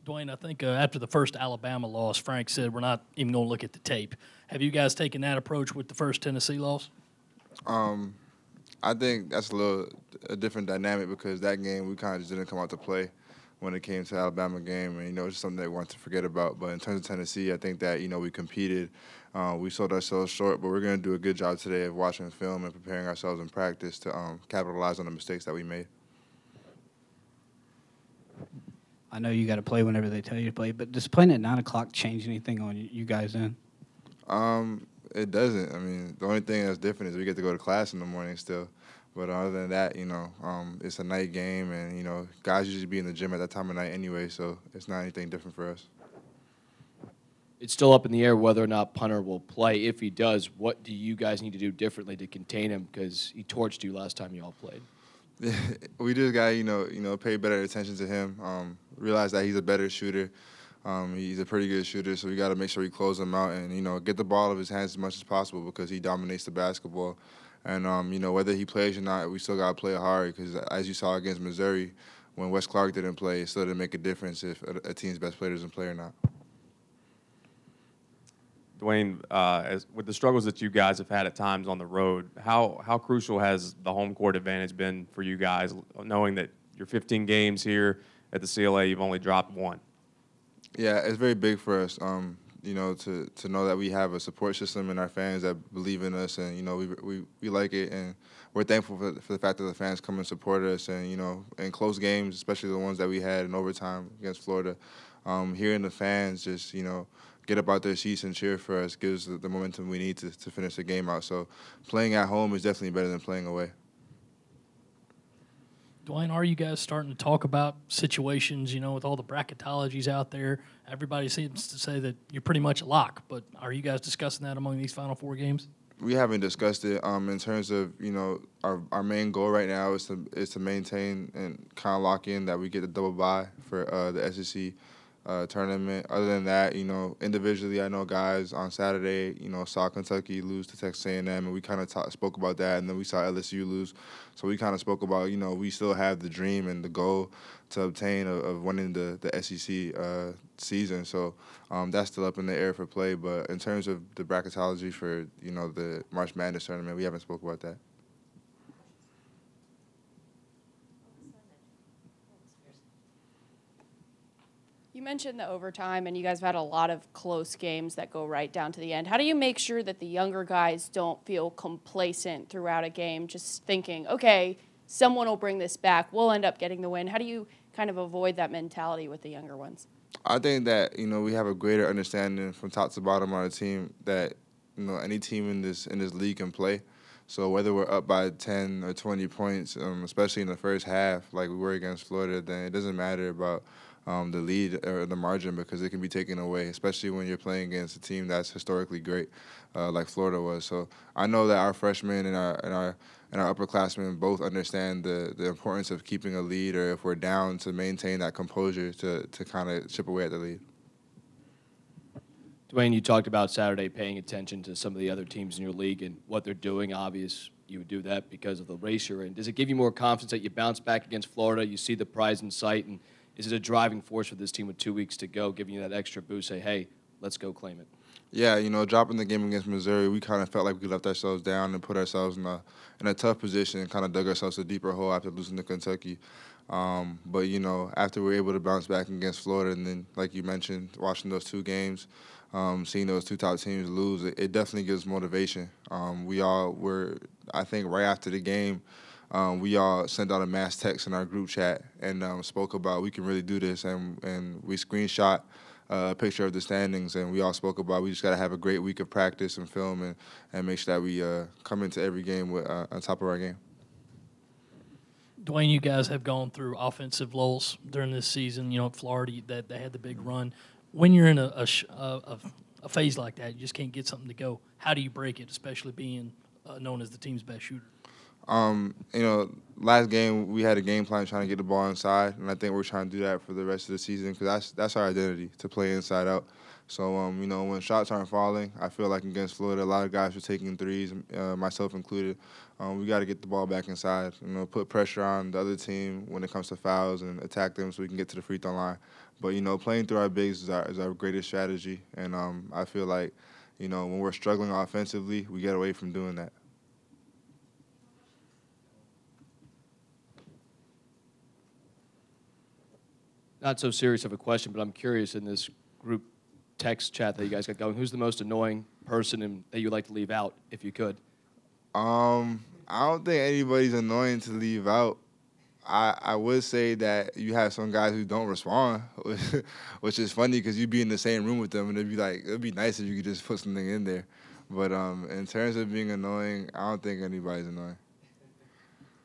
Duane, I think after the first Alabama loss, Frank said we're not even going to look at the tape. Have you guys taken that approach with the first Tennessee loss? Um, I think that's a different dynamic because that game we kind of just didn't come out to play when it came to the Alabama game, and it's just something that we want to forget about. But in terms of Tennessee, I think that we competed, we sold ourselves short, but we're going to do a good job today of watching film and preparing ourselves in practice to capitalize on the mistakes that we made. I know you got to play whenever they tell you to play, but does playing at 9 o'clock change anything on you guys then? It doesn't. I mean, the only thing that's different is we get to go to class in the morning still. But other than that, it's a night game, and, guys usually be in the gym at that time of night anyway, so it's not anything different for us. It's still up in the air whether or not punter will play. If he does, what do you guys need to do differently to contain him? Because he torched you last time you all played. We just got pay better attention to him. Realize that he's a better shooter. He's a pretty good shooter, so we got to make sure we close him out and get the ball out of his hands as much as possible because he dominates the basketball. And whether he plays or not, we still got to play hard because as you saw against Missouri, when Wes Clark didn't play, it still didn't make a difference if a team's best player doesn't play or not. Duane, with the struggles that you guys have had at times on the road, how crucial has the home court advantage been for you guys, knowing that you're 15 games here at the CLA, you've only dropped one? Yeah, it's very big for us, to know that we have a support system and our fans that believe in us, and, we like it, and we're thankful for the fact that the fans come and support us, and, in close games, especially the ones that we had in overtime against Florida, hearing the fans just, get up out their seats and cheer for us gives the momentum we need to finish the game out. So playing at home is definitely better than playing away. Duane, are you guys starting to talk about situations, with all the bracketologies out there? Everybody seems to say that you're pretty much a lock, but are you guys discussing that among these Final Four games? We haven't discussed it. In terms of, our main goal right now is to maintain and kind of lock in that we get the double bye for the SEC tournament. Other than that, individually, I know guys on Saturday, saw Kentucky lose to Texas A&M, and we kind of spoke about that, and then we saw LSU lose. So we kind of spoke about, we still have the dream and the goal to obtain of winning the SEC season. So that's still up in the air for play. But in terms of the bracketology for, the March Madness tournament, we haven't spoke about that. You mentioned the overtime, and you guys have had a lot of close games that go right down to the end. How do you make sure that the younger guys don't feel complacent throughout a game, just thinking, okay, someone will bring this back, we'll end up getting the win? How do you kind of avoid that mentality with the younger ones? I think that, we have a greater understanding from top to bottom on the team that, any team in this league can play. So whether we're up by 10 or 20 points, especially in the first half, like we were against Florida, then it doesn't matter about the lead or the margin because it can be taken away, especially when you're playing against a team that's historically great, like Florida was. So I know that our freshmen and our upperclassmen both understand the importance of keeping a lead, or if we're down, to maintain that composure to kind of chip away at the lead. Duane, you talked about Saturday paying attention to some of the other teams in your league and what they're doing. Obvious you would do that because of the race you're in. Does it give you more confidence that you bounce back against Florida, you see the prize in sight, and is it a driving force for this team with 2 weeks to go, giving you that extra boost, say, hey, let's go claim it? Yeah, dropping the game against Missouri, we kind of felt like we left ourselves down and put ourselves in a tough position and kind of dug ourselves a deeper hole after losing to Kentucky. But, after we were able to bounce back against Florida, and then, like you mentioned, watching those two games, seeing those two top teams lose, it definitely gives motivation. We all were, I think, right after the game, we all sent out a mass text in our group chat and spoke about we can really do this, and we screenshot a picture of the standings, and we all spoke about we just got to have a great week of practice and film and make sure that we come into every game with on top of our game. Duane, you guys have gone through offensive lulls during this season. At Florida, that they had the big run. When you're in a phase like that, you just can't get something to go. How do you break it, especially being known as the team's best shooter? Last game we had a game plan trying to get the ball inside, and I think we're trying to do that for the rest of the season because that's our identity, to play inside out. So, when shots aren't falling, I feel like against Florida, a lot of guys were taking threes, myself included. We got to get the ball back inside, put pressure on the other team when it comes to fouls and attack them so we can get to the free throw line. But, playing through our bigs is our greatest strategy, and I feel like, when we're struggling offensively, we get away from doing that. Not so serious of a question, but I'm curious in this group text chat that you guys got going, who's the most annoying person that you'd like to leave out if you could? I don't think anybody's annoying to leave out. I would say that you have some guys who don't respond, which is funny because you'd be in the same room with them and it'd be nice if you could just put something in there. But in terms of being annoying, I don't think anybody's annoying.